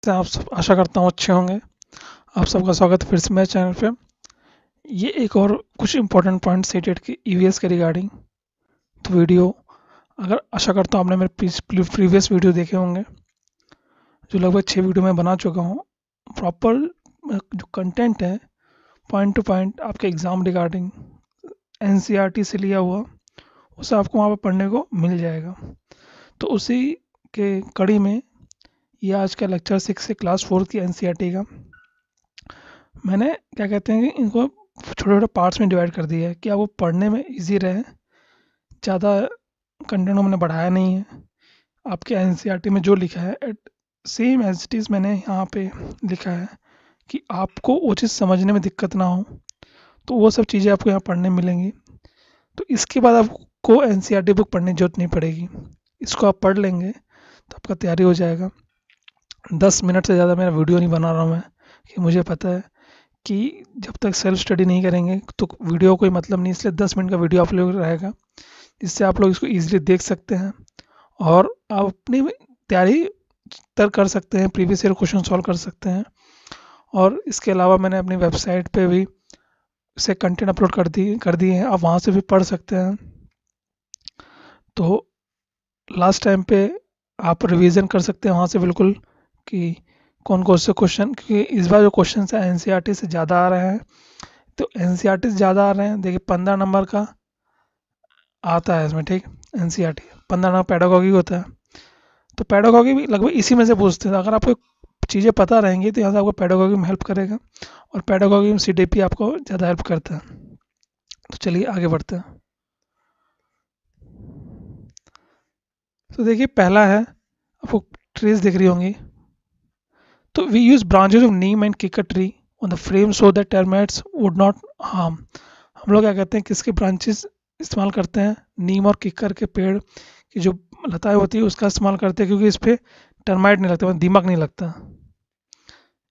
से आप सब आशा करता हूँ अच्छे होंगे। आप सबका स्वागत है फिर से मेरे चैनल पे। ये एक और कुछ इंपॉर्टेंट पॉइंट सीटेट की ईवीएस के रिगार्डिंग तो वीडियो, अगर आशा करता हूँ आपने मेरे प्रीवियस वीडियो देखे होंगे जो लगभग 6 वीडियो में बना चुका हूँ। प्रॉपर जो कंटेंट है पॉइंट टू पॉइंट आपके एग्ज़ाम रिगार्डिंग एनसीईआरटी से लिया हुआ उसे आपको वहाँ पर पढ़ने को मिल जाएगा। तो उसी के कड़ी में ये आज का लेक्चर 6 से क्लास 4 की एनसीईआरटी का मैंने क्या कहते हैं कि इनको छोटे-छोटे पार्ट्स में डिवाइड कर दिया है कि आपको पढ़ने में ईज़ी रहे। ज़्यादा कंटेंट मैंने बढ़ाया नहीं है। आपके एनसीईआरटी में जो लिखा है at same as it is मैंने यहाँ पे लिखा है कि आपको वो चीज़ समझने में दिक्कत ना हो, तो वो सब चीज़ें आपको यहाँ पढ़ने मिलेंगी। तो इसके बाद आपको एनसीईआरटी बुक पढ़ने की ज़रूरत नहीं पड़ेगी। इसको आप पढ़ लेंगे तो आपका तैयारी हो जाएगा। 10 मिनट से ज़्यादा मेरा वीडियो नहीं बना रहा हूँ मैं, कि मुझे पता है कि जब तक सेल्फ स्टडी नहीं करेंगे तो वीडियो का कोई मतलब नहीं, इसलिए 10 मिनट का वीडियो आप लोग रहेगा जिससे आप लोग इसको ईज़िली देख सकते हैं और आप अपनी तैयारी कर सकते हैं, प्रीवियस ईयर क्वेश्चन सॉल्व कर सकते हैं। और इसके अलावा मैंने अपनी वेबसाइट पे भी से कंटेंट अपलोड कर दिए हैं, आप वहाँ से भी पढ़ सकते हैं। तो लास्ट टाइम पे आप रिवीजन कर सकते हैं वहाँ से बिल्कुल कि कौन से क्वेश्चन, क्योंकि इस बार जो क्वेश्चन है एनसीईआरटी से ज़्यादा आ रहे हैं। तो एनसीईआरटी से ज़्यादा आ रहे हैं, देखिए 15 नंबर का आता है इसमें, ठीक। एनसीईआरटी 15 नंबर पेडागॉजी होता है, तो पेडागॉजी भी लगभग इसी में से पूछते हैं। अगर आपको चीज़ें पता रहेंगी तो यहाँ से आपको पेडागॉजी में हेल्प करेगा और पेडागॉजी में सीडीपी आपको ज़्यादा हेल्प करता है। तो चलिए आगे बढ़ते हैं। तो देखिए पहला है, आपको ट्रीज दिख रही होंगी। तो we use branches of neem and kikar tree on the frame so that termites would not harm. हम लोग क्या कहते हैं, किसके ब्रांचेस इस्तेमाल करते हैं, नीम और किकर के पेड़ की जो लताएं होती है उसका इस्तेमाल करते हैं, क्योंकि इस पर टर्माइट नहीं लगता, मतलब दीमक नहीं लगता।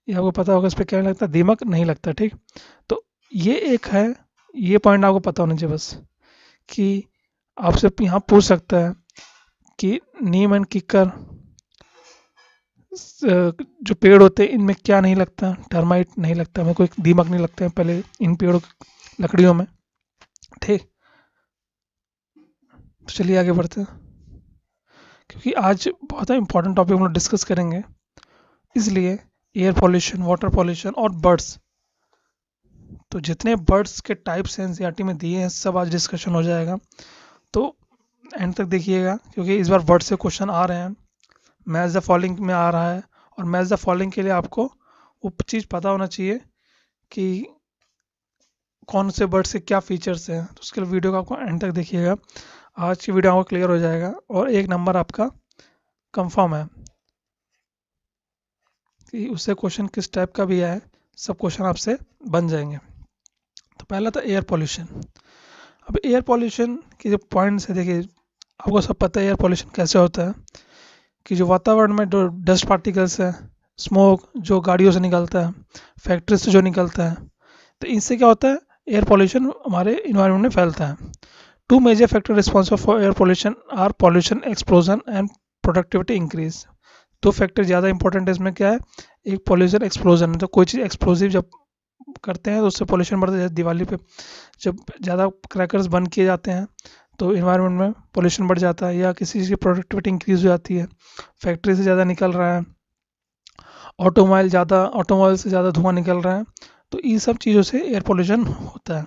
ये आपको पता होगा इस पर क्या नहीं लगता, दीमक नहीं लगता, ठीक। तो ये एक है, ये पॉइंट आपको पता होना चाहिए बस, कि आपसे यहाँ पूछ सकता है कि नीम एंड किकर जो पेड़ होते हैं इनमें क्या नहीं लगता, टर्माइट नहीं लगता, हमें कोई दीमक नहीं लगते हैं पहले इन पेड़ों लकड़ियों में, ठीक। तो चलिए आगे बढ़ते हैं, क्योंकि आज बहुत इंपॉर्टेंट टॉपिक हम लोग डिस्कस करेंगे, इसलिए एयर पॉल्यूशन, वाटर पॉल्यूशन और बर्ड्स, तो जितने बर्ड्स के टाइप्स एनसीईआरटी में दिए हैं सब आज डिस्कशन हो जाएगा। तो एंड तक देखिएगा, क्योंकि इस बार वर्ड से क्वेश्चन आ रहे हैं, मैच द फॉलोइंग में आ रहा है, और मैच द फॉलोइंग के लिए आपको वो चीज़ पता होना चाहिए कि कौन से बर्ड से क्या फीचर्स हैं। तो उसके लिए वीडियो को आपको एंड तक देखिएगा, आज की वीडियो आपको क्लियर हो जाएगा और एक नंबर आपका कंफर्म है कि उससे क्वेश्चन किस टाइप का भी है, सब क्वेश्चन आपसे बन जाएंगे। तो पहला था एयर पॉल्यूशन। अब एयर पॉल्यूशन के जो पॉइंट्स है, देखिए आपको सब पता है एयर पॉल्यूशन कैसे होता है, कि जो वातावरण में जो डस्ट पार्टिकल्स है, स्मोक जो गाड़ियों से निकलता है, फैक्ट्री से जो निकलता है, तो इससे क्या होता है, एयर पॉल्यूशन हमारे इन्वायरमेंट में फैलता है। Two major factor responsible for air pollution are pollution explosion and productivity increase. दो फैक्टर ज़्यादा इंपॉर्टेंट है इसमें, क्या है, एक पॉल्यूशन एक्सप्लोजन, तो कोई चीज़ एक्सप्लोजिव जब करते हैं तो उससे पॉल्यूशन बढ़ता है। जैसे दिवाली पे जब ज़्यादा क्रैकर्स बंद किए जाते हैं तो इन्वायरमेंट में पॉल्यूशन बढ़ जाता है, या किसी चीज़ की प्रोडक्टिविटी इंक्रीज हो जाती है, फैक्ट्री से ज़्यादा निकल रहा है, ऑटोमोबाइल से ज़्यादा धुआं निकल रहा है, तो ये सब चीज़ों से एयर पॉल्यूशन होता है,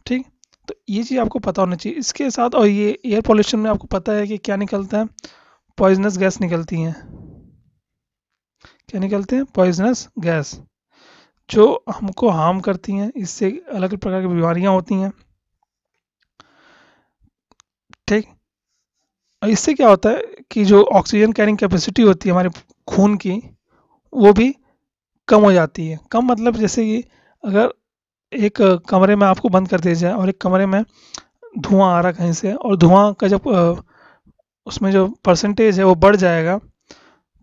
ठीक। तो ये चीज़ आपको पता होना चाहिए। इसके साथ, और ये एयर पॉल्यूशन में आपको पता है कि क्या निकलता है, पॉइजनस गैस निकलती हैं। क्या निकलते हैं, पॉइजनस गैस, जो हमको हार्म करती हैं, इससे अलग अलग प्रकार की बीमारियां होती हैं, ठीक। और इससे क्या होता है कि जो ऑक्सीजन कैरिंग कैपेसिटी होती है हमारे खून की, वो भी कम हो जाती है। कम मतलब जैसे कि अगर एक कमरे में आपको बंद कर दिया जाए और एक कमरे में धुआं आ रहा है कहीं से, और धुआं का जब उसमें जो परसेंटेज है वो बढ़ जाएगा,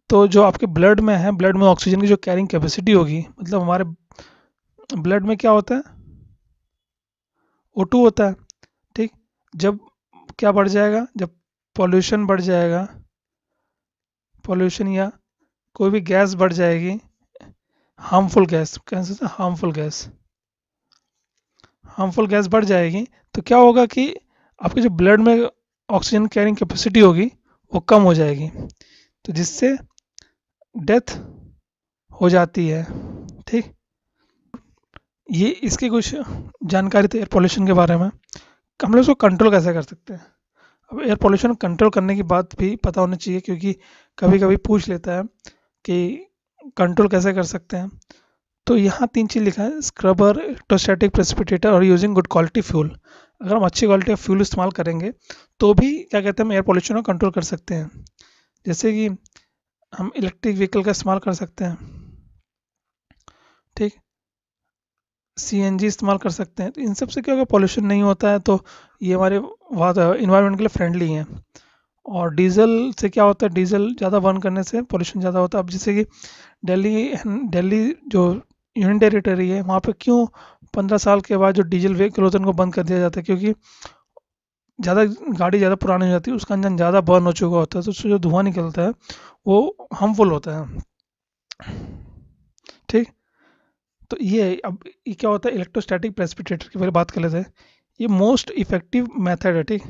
तो जो आपके ब्लड में है, ब्लड में ऑक्सीजन की जो कैरिंग कैपेसिटी होगी, मतलब हमारे ब्लड में क्या होता है, O2 होता है, ठीक। जब क्या बढ़ जाएगा, जब पॉल्यूशन बढ़ जाएगा, पॉल्यूशन या कोई भी गैस बढ़ जाएगी, हार्मफुल गैस, कैसे हार्मफुल गैस बढ़ जाएगी, तो क्या होगा कि आपके जो ब्लड में ऑक्सीजन कैरिंग कैपेसिटी होगी वो कम हो जाएगी, तो जिससे डेथ हो जाती है। ठीक, ये इसकी कुछ जानकारी थी एयर पोल्यूशन के बारे में। हम लोग इसको कंट्रोल कैसे कर सकते हैं। अब एयर पोल्यूशन कंट्रोल करने की बात भी पता होनी चाहिए, क्योंकि कभी कभी पूछ लेता है कि कंट्रोल कैसे कर सकते हैं। तो यहाँ 3 चीज़ लिखा है, स्क्रबर, इलेक्ट्रोस्टैटिक प्रेसिपिटेटर और यूजिंग गुड क्वालिटी फ्यूल। अगर हम अच्छी क्वालिटी का फ्यूल इस्तेमाल करेंगे तो भी क्या कहते हैं, हम एयर पोल्यूशन को कंट्रोल कर सकते हैं। जैसे कि हम इलेक्ट्रिक व्हीकल का इस्तेमाल कर सकते हैं, ठीक, सीएनजी इस्तेमाल कर सकते हैं। तो इन सब से क्या होगा, पोल्यूशन नहीं होता है, तो ये हमारे इन्वायरमेंट के लिए फ्रेंडली हैं। और डीजल से क्या होता है, डीजल ज़्यादा बर्न करने से पोल्यूशन ज़्यादा होता है। अब जैसे कि दिल्ली दिल्ली जो यूनियन टेरिटरी है, वहाँ पे क्यों 15 साल के बाद जो डीजल व्हीकल होते हैं उनको बंद कर दिया जाता है, क्योंकि ज़्यादा गाड़ी ज़्यादा पुरानी हो जाती है, उसका इंजन ज़्यादा बर्न हो चुका होता है, तो उससे जो धुआं निकलता है वो हार्मफुल होता है। ठीक, तो ये है। अब ये क्या होता है, इलेक्ट्रोस्टैटिक प्रेसिपिटेटर की पहले बात कर लेते हैं। ये मोस्ट इफेक्टिव मेथड है, ठीक,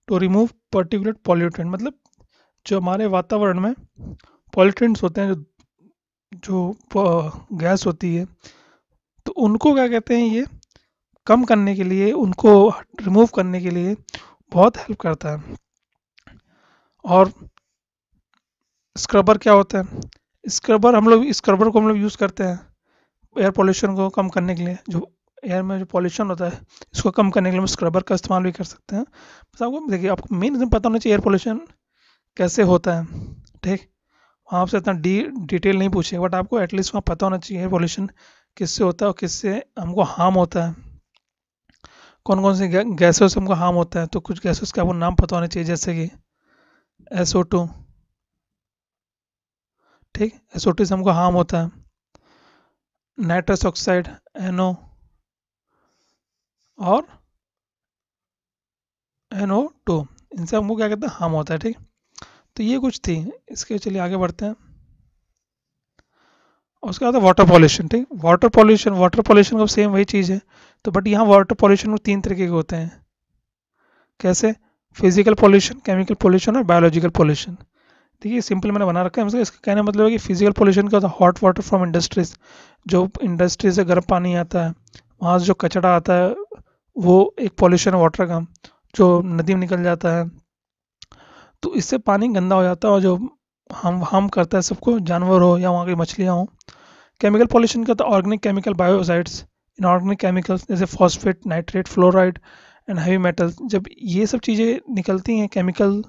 टू रिमूव पर्टिकुलर पॉल्यूटेंट, मतलब जो हमारे वातावरण में पॉल्यूटेंट्स होते हैं, जो गैस होती है, तो उनको क्या कहते हैं, ये कम करने के लिए, उनको रिमूव करने के लिए बहुत हेल्प करता है। और स्क्रबर क्या होता है, स्क्रबर को हम लोग यूज़ करते हैं एयर पोल्यूशन को कम करने के लिए। जो एयर में जो पोल्यूशन होता है इसको कम करने के लिए हम स्क्रबर का इस्तेमाल भी कर सकते हैं। बस आपको देखिए, आपको मेन पता होना चाहिए एयर पोल्यूशन कैसे होता है। ठीक, वहाँ आपसे इतना डिटेल नहीं पूछेगा, बट आपको एटलीस्ट वहाँ पता होना चाहिए एयर पोल्यूशन किससे होता है और किससे हमको हार्म होता है, कौन कौन सी गैसों से हमको हार्म होता है। तो कुछ गैसेस का आपको नाम पता होना चाहिए, जैसे कि SO2। ठीक, SO2 से हमको हार्म होता है, नाइट्रस ऑक्साइड NO और NO2, इनसे हमको क्या कहते हैं, हार्म होता है। ठीक, तो ये कुछ थी इसके, चलिए आगे बढ़ते हैं। और उसके बाद वाटर पॉल्यूशन। ठीक, वाटर पॉल्यूशन का सेम वही चीज़ है, तो बट यहाँ वाटर पॉल्यूशन में 3 तरीके के होते हैं। कैसे, फिजिकल पॉल्यूशन, केमिकल पॉल्यूशन और बायोलॉजिकल पॉल्यूशन। देखिए सिंपल मैंने बना रखा है, इसका कहने का मतलब है कि फिजिकल पॉल्यूशन का होता है हॉट वाटर फ्रॉम इंडस्ट्रीज, जो इंडस्ट्री से गर्म पानी आता है, वहाँ से जो कचरा आता है वो एक पॉल्यूशन है वाटर का, जो नदी में निकल जाता है, तो इससे पानी गंदा हो जाता है और जो हम करता है सबको, जानवर हो या वहाँ की मछलियाँ हो। केमिकल पॉल्यूशन का तो organic chemical, biocides, inorganic chemicals जैसे phosphate, nitrate, fluoride and heavy metal, जब ये सब चीज़ें निकलती हैं केमिकल,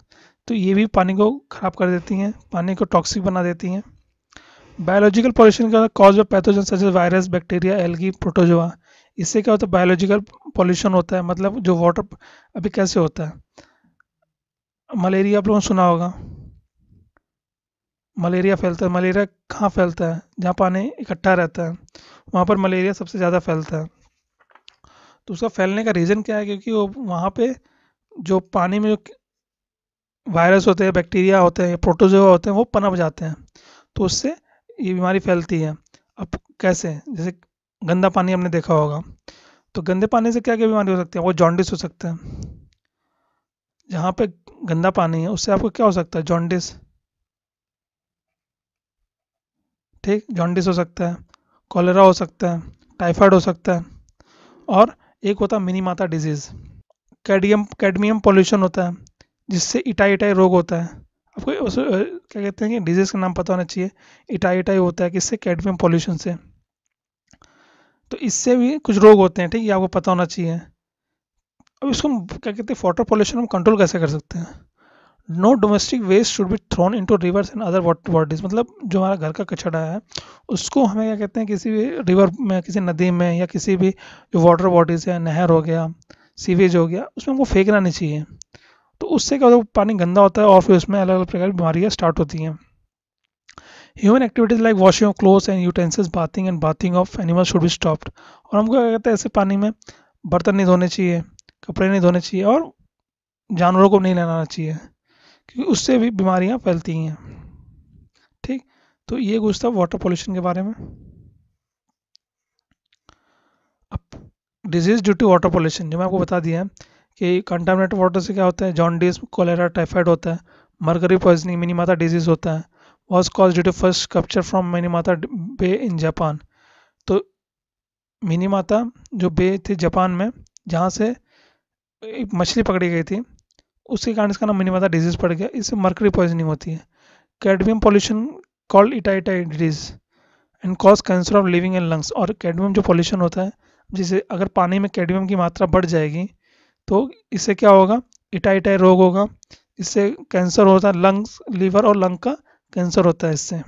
तो ये भी पानी को ख़राब कर देती हैं, पानी को टॉक्सिक बना देती हैं। बायोलॉजिकल पॉल्यूशन का cause of pathogen such as virus, bacteria, algae, protozoa. इससे क्या होता है, बायोलॉजिकल पॉल्यूशन होता है, मतलब जो वाटर, अभी कैसे होता है, मलेरिया आप लोगों ने सुना होगा, मलेरिया फैलता है। मलेरिया कहाँ फैलता है, जहाँ पानी इकट्ठा रहता है वहाँ पर मलेरिया सबसे ज़्यादा फैलता है। तो उसका फैलने का रीज़न क्या है, क्योंकि वो वहाँ पे जो पानी में जो वायरस होते हैं, बैक्टीरिया होते हैं, प्रोटोजोआ होते हैं, वो पनप जाते हैं, तो उससे ये बीमारी फैलती है। अब कैसे, जैसे गंदा पानी हमने देखा होगा, तो गंदे पानी से क्या क्या बीमारी हो सकती है, वो जॉन्डिस हो सकता है। जहाँ पे गंदा पानी है उससे आपको क्या हो सकता है, जॉन्डिस। ठीक, जॉन्डिस हो सकता है, कॉलेरा हो सकता है, टाइफाइड हो सकता है, और एक होता है मिनी माता डिजीज़। कैडमियम पॉल्यूशन होता है, जिससे इटाई इटाई रोग होता है। आपको क्या कहते हैं कि डिजीज़ का नाम पता होना चाहिए। इटाई इटाई होता है किससे, कैडमियम पॉल्यूशन से। तो इससे भी कुछ रोग होते हैं, ठीक, ये आपको पता होना चाहिए। अब इसको हम क्या कहते हैं, वाटर पॉल्यूशन हम कंट्रोल कैसे कर सकते हैं। No domestic waste should be thrown into rivers and other water bodies, मतलब जो हमारा घर का कचरा है उसको हमें क्या कहते हैं, किसी भी रिवर में, किसी नदी में, या किसी भी जो वाटर बॉडीज है, नहर हो गया, सीवेज हो गया, उसमें हमको फेंकना नहीं चाहिए। तो उससे क्या होता है, पानी गंदा होता है और फिर उसमें अलग अलग प्रकार की बीमारियाँ स्टार्ट होती हैं। Human activities like washing of clothes and utensils, bathing and bathing of animals should be stopped. और हमको क्या कहते हैं, ऐसे पानी में बर्तन नहीं धोने चाहिए, कपड़े नहीं धोने चाहिए, और जानवरों को नहीं नहलाना चाहिए, क्योंकि उससे भी बीमारियां फैलती हैं। ठीक, तो ये कुछ था वाटर पोल्यूशन के बारे में। अब disease due to water pollution जो मैं आपको बता दिया है कि कंटामिनेटेड वाटर से क्या होता है, जॉन्डिस, कोलेरा, टाइफाइड होता है, मर्करी पॉइजनिंग, मिनीमाता डिजीज होता है, was cause due to first capture from Minamata bay in Japan. तो मिनीमाता जो बे थी जापान में, जहाँ से एक मछली पकड़ी गई थी, उसके कारण इसका नाम मिनीमाता डिजीज पड़ गया। इससे मर्करी पॉइजनिंग होती है। Cadmium pollution called itai itai disease and cause cancer of लिविंग एंड लंग्स। और कैडमियम जो पॉल्यूशन होता है, जिसे अगर पानी में कैडमियम की मात्रा बढ़ जाएगी तो इससे क्या होगा, इटाइटाई रोग होगा, इससे कैंसर होता है, लंग्स, लीवर और लंग का कैंसर होता है इससे।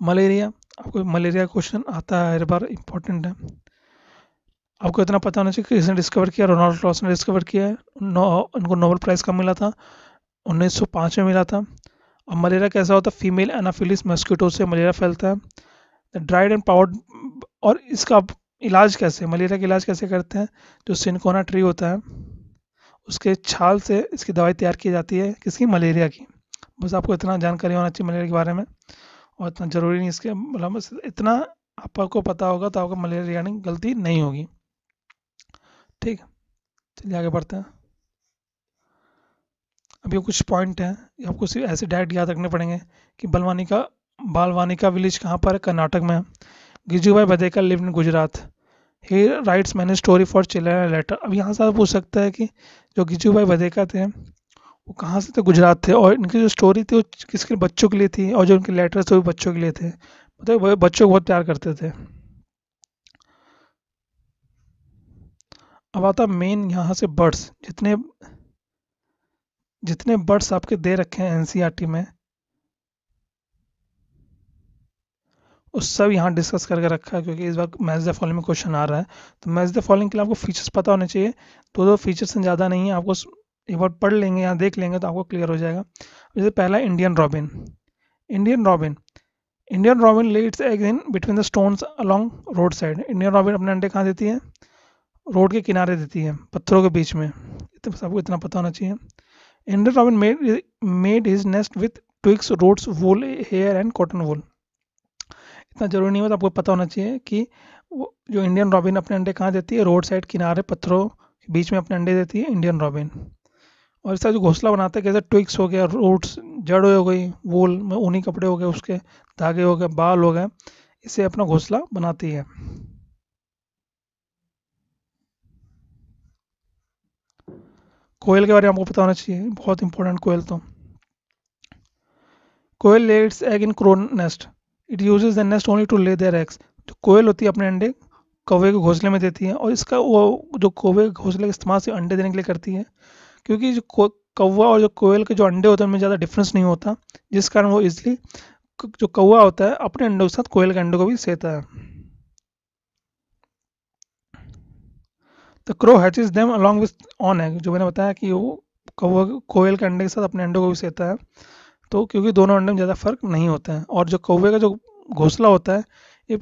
मलेरिया, आपको मलेरिया क्वेश्चन आता है हर बार, इंपॉर्टेंट है। आपको इतना पता होना चाहिए कि किसने डिस्कवर किया, रोनाल्ड क्लॉस ने डिस्कवर किया है। उनको नोबेल प्राइज़ कब मिला था, 1905 में मिला था। अब मलेरिया कैसा होता है, फीमेल एनाफिलिस मस्कीटो से मलेरिया फैलता है। ड्राइड एंड पाउडर, और इसका इलाज कैसे, मलेरिया का इलाज कैसे करते हैं, जो सिनकोना ट्री होता है उसके छाल से इसकी दवाई तैयार की जाती है, किसकी, मलेरिया की। बस आपको इतना जानकारी होना चाहिए मलेरिया के बारे में, और इतना ज़रूरी नहीं इसके, मतलब बस इतना आपको पता होगा तो आपको मलेरिया रिगार्डिंग गलती नहीं होगी। ठीक, चलिए आगे बढ़ते हैं। अब ये कुछ पॉइंट हैं, ये आपको सिर्फ ऐसे डायरेक्ट याद रखने पड़ेंगे कि बालवानिका विलेज कहाँ पर है, कर्नाटक में है। Gijubhai Badhekar live in Gujarat, he writes many story for children letter. अब यहाँ से आप पूछ सकता है कि जो गिजुभाई बधेकर थे वो कहाँ से थे, गुजरात थे, और इनकी जो स्टोरी थी वो किसके, बच्चों के लिए थी, और जो उनके लेटर्स थे वो बच्चों के लिए थे, मतलब वो बच्चों को बहुत प्यार करते थे। अब आता मेन यहाँ से बर्ड्स, जितने जितने बर्ड्स आपके दे रखे हैं एनसीईआरटी में, उस सब यहाँ डिस्कस करके रखा है, क्योंकि इस बार मैच द फॉलोइंग में क्वेश्चन आ रहा है। तो मैच द फॉलोइंग के लिए आपको फीचर्स पता होने चाहिए। दो फीचर्स से ज़्यादा नहीं है, आपको एक बार पढ़ लेंगे या देख लेंगे तो आपको क्लियर हो जाएगा। जैसे पहला Indian robin. Indian robin Indian robin let's egg in between the stones along road side. Indian robin अपने अंडे कहाँ देती है, रोड के किनारे देती है, पत्थरों के बीच में। तो सबको इतना पता होना चाहिए। Indian robin made his nest with twigs, roots, wool, hair and cotton wool. इतना जरूरी नहीं होता, आपको पता होना चाहिए कि वो जो इंडियन रॉबिन अपने अंडे कहाँ देती है, रोड साइड किनारे पत्थरों के बीच में अपने अंडे देती है इंडियन रॉबिन। और इसका जो घोंसला बनाता है, कैसे ट्विक्स हो गया, रूट्स, जड़ हो गई, वूल में ऊनी कपड़े हो गए, उसके धागे हो गए, बाल हो गए, इसे अपना घोंसला बनाती है। कोयल के बारे में आपको पता होना चाहिए, बहुत इंपॉर्टेंट कोयल। तो koel lay its egg in crow nest, it uses the nest only to lay their eggs. जो कोयल होती है अपने अंडे कौवे के घोंसले में देती है, और इसका वो जो कौवे के घोंसले का इस्तेमाल सिर्फ अंडे देने के लिए करती है, क्योंकि जो कौवा और जो कोयल के जो अंडे होते हैं उनमें ज़्यादा डिफरेंस नहीं होता, जिस कारण वो इजली जो कौवा होता है अपने अंडों के साथ कोयल के अंडों को भी सेता है। The crow hatches them along with on egg, जो मैंने बताया कि वो कौवा कोयल के अंडे के साथ अपने अंडों को भी सेता है, तो क्योंकि दोनों अंडे में ज़्यादा फर्क नहीं होता है। और जो कौवे का जो घोंसला होता है ये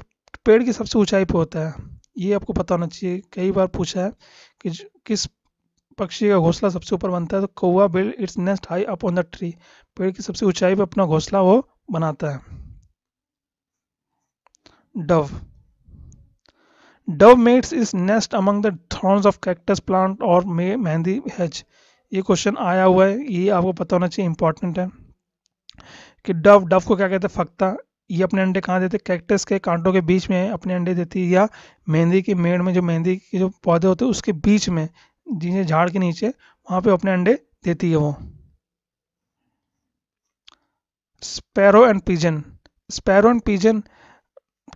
पेड़ की सबसे ऊंचाई पे होता है, ये आपको पता होना चाहिए। कई बार पूछा है कि किस पक्षी का घोंसला सबसे ऊपर बनता है, तो कौवा build its nest high up on the tree, पेड़ की सबसे ऊंचाई पे अपना घोंसला वो बनाता है। डव डव मेक्स इस nest among the thorns of cactus plant और मेहंदी हेज। ये क्वेश्चन आया हुआ है, ये आपको पता होना चाहिए, इंपॉर्टेंट है कि डव डव को क्या कहते हैं, फक्ता। ये अपने अंडे कहाँ देते हैं, कैक्टस के कांटों के बीच में अपने अंडे देती है, या मेहंदी की मेड़ में जो मेहंदी के जो पौधे होते हैं उसके बीच में, जिन्हें झाड़ के नीचे, वहाँ पे अपने अंडे देती है वो। Sparrow and pigeon. Sparrow and pigeon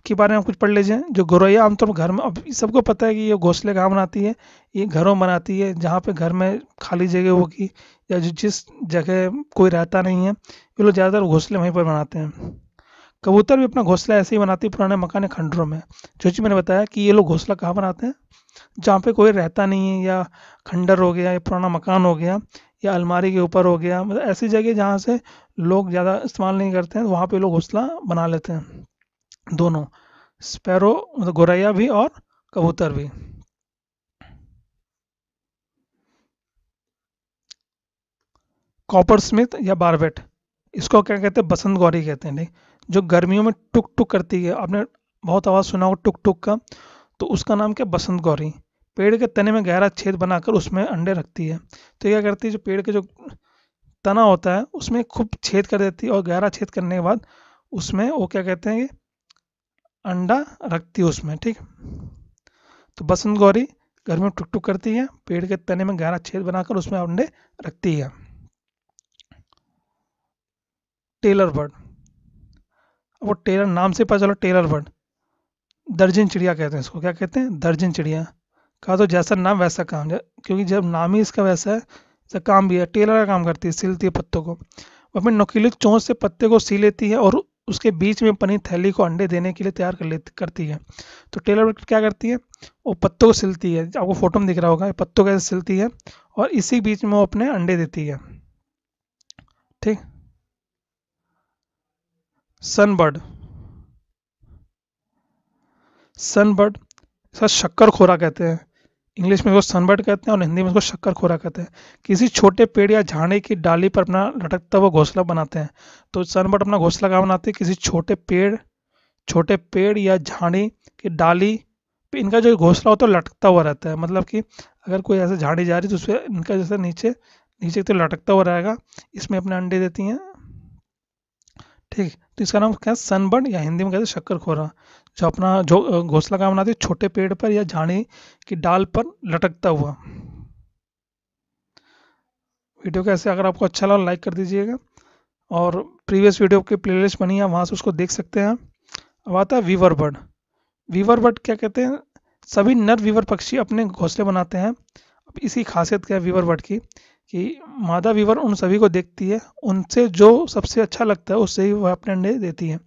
के बारे में कुछ पढ़ लीजिए। जो गौरैया आमतौर पर घर में, अब सबको पता है कि ये घोंसले कहाँ बनाती है, ये घरों में बनाती है, जहाँ पे घर में खाली जगह होगी या जिस जगह कोई रहता नहीं है, ये लोग ज़्यादातर घोंसले वहीं पर बनाते हैं। कबूतर भी अपना घोंसला ऐसे ही बनाती है पुराने मकान या खंडरों में। जो चीज़ मैंने बताया कि ये लोग घोंसला कहाँ बनाते हैं, जहाँ पे कोई रहता नहीं है, या खंडर हो गया, या पुराना मकान हो गया, या अलमारी के ऊपर हो गया, मतलब ऐसी जगह जहाँ से लोग ज़्यादा इस्तेमाल नहीं करते हैं, वहाँ पे लोग घोंसला बना लेते हैं। दोनों, स्पैरो मतलब गौरैया भी और कबूतर भी। कॉपर स्मिथ या बारबेट, इसको क्या कहते हैं, बसंत गौरी कहते हैं। नहीं, जो गर्मियों में टुक टुक करती है, आपने बहुत आवाज़ सुना होगा टुक टुक का, तो उसका नाम क्या, बसंत गौरी। पेड़ के तने में गहरा छेद बनाकर उसमें अंडे रखती है। तो क्या करती है, जो पेड़ के जो तना होता है उसमें खूब छेद कर देती है, और गहरा छेद करने के बाद उसमें वो क्या कहते हैं, अंडा रखती है उसमें। ठीक, तो बसंत गौरी घर में टुक टुक करती है, पेड़ के तने में गहरा छेद बनाकर उसमें अंडे रखती है। टेलर बर्ड, अब वो टेलर नाम से पता चला, टेलर बर्ड दर्जन चिड़िया कहते हैं इसको। क्या कहते हैं, दर्जन चिड़िया। कहा तो जैसा नाम वैसा काम, क्योंकि जब नाम ही इसका वैसा है, इसका काम भी है, टेलर का काम करती है, सिलती है पत्तों को। वो अपनी नुकीली चोंच से पत्ते को सी लेती है और उसके बीच में बनी थैली को अंडे देने के लिए तैयार करती है। तो टेलर बर्ड क्या करती है, वो पत्तों को सिलती है, आपको फोटो में दिख रहा होगा पत्तों कैसे सिलती है, और इसी बीच में वो अपने अंडे देती है। ठीक, सनबर्ड, सनबर्ड इसका शक्कर खोरा कहते हैं। इंग्लिश में इसको सनबर्ड कहते हैं और हिंदी में इसको शक्कर खोरा कहते हैं। किसी छोटे पेड़ या झाड़ी की डाली पर अपना लटकता हुआ घोंसला बनाते हैं। तो सनबर्ड अपना घोंसला कहाँ बनाते हैं, किसी छोटे पेड़ या झाड़ी की डाली पे इनका जो घोंसला होता है लटकता हुआ रहता है। मतलब कि अगर कोई ऐसे झाड़ी जा रही है तो उसपे इनका जैसे नीचे नीचे की तरफ लटकता हुआ रहेगा, इसमें अपने अंडे देती हैं। ठीक, तो इसका नाम क्या है, सनबर्ड, या हिंदी में कहते हैं शक्कर खोरा। जो अपना जो घोंसला कहाँ बनाती है, छोटे पेड़ पर या झाड़ी की डाल पर लटकता हुआ। वीडियो कैसे, अगर आपको अच्छा लगा लाइक कर दीजिएगा, और प्रीवियस वीडियो की प्लेलिस्ट बनी है वहाँ से उसको देख सकते हैं। अब आता है वीवर बर्ड। वीवर बर्ड क्या कहते हैं, सभी नर वीवर पक्षी अपने घोंसले बनाते हैं। अब इसकी खासियत क्या है वीवर बर्ड की, कि मादा वीवर उन सभी को देखती है, उनसे जो सबसे अच्छा लगता है उससे ही वह अपने अंडे देती है।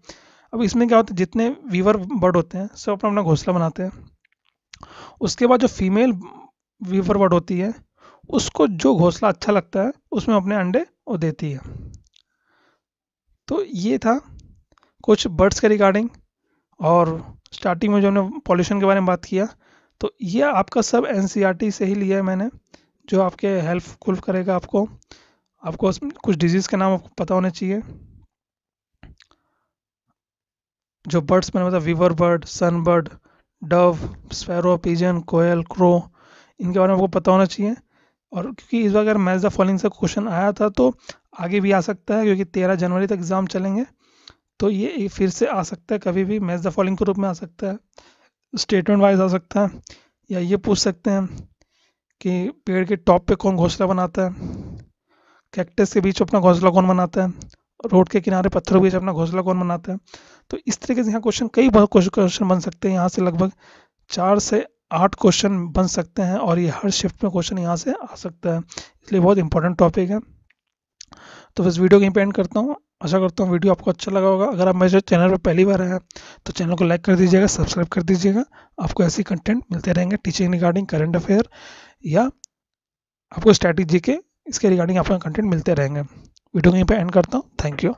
अब इसमें क्या होता है, जितने वीवर बर्ड होते हैं सब अपना अपना घोंसला बनाते हैं। उसके बाद जो फीमेल वीवर बर्ड होती है, उसको जो घोंसला अच्छा लगता है उसमें अपने अंडे वो देती है। तो ये था कुछ बर्ड्स के रिगार्डिंग। और स्टार्टिंग में जो हमने पॉल्यूशन के बारे में बात किया, तो ये आपका सब एनसीईआरटी से ही लिया है मैंने, जो आपके हेल्पफुल करेगा। आपको कुछ डिजीज़ के नाम आपको पता होने चाहिए। जो बर्ड्स मैंने बताया, वीवर बर्ड, सन बर्ड, डव, स्पैरो, पिजन, कोयल, क्रो, इनके बारे में आपको पता होना चाहिए। और क्योंकि इस बार अगर मैच द फॉलोइंग से क्वेश्चन आया था तो आगे भी आ सकता है, क्योंकि 13 जनवरी तक एग्ज़ाम चलेंगे, तो ये फिर से आ सकता है, कभी भी मैच द फॉलोइंग के रूप में आ सकता है, स्टेटमेंट वाइज आ सकता है। या ये पूछ सकते हैं कि पेड़ के टॉप पे कौन घोंसला बनाता है, कैक्टस के बीच अपना घोंसला कौन बनाता है, रोड के किनारे पत्थरों के बीच अपना घोंसला कौन बनाता है। तो इस तरीके से यहाँ क्वेश्चन कई बहुत क्वेश्चन बन सकते हैं। यहाँ से लगभग 4 से 8 क्वेश्चन बन सकते हैं, और ये हर शिफ्ट में क्वेश्चन यहाँ से आ सकता है, इसलिए बहुत इंपॉर्टेंट टॉपिक है। तो बस वीडियो यहीं पे एंड करता हूँ। आशा करता हूँ वीडियो आपको अच्छा लगा होगा। अगर आप मेरे चैनल पर पहली बार आए हैं तो चैनल को लाइक कर दीजिएगा, सब्सक्राइब कर दीजिएगा। आपको ऐसी कंटेंट मिलते रहेंगे, टीचिंग रिगार्डिंग, करंट अफेयर, या आपको स्ट्रैटेजी के इसके रिगार्डिंग आपको कंटेंट मिलते रहेंगे। वीडियो को यहीं पे एंड करता हूँ। Thank you.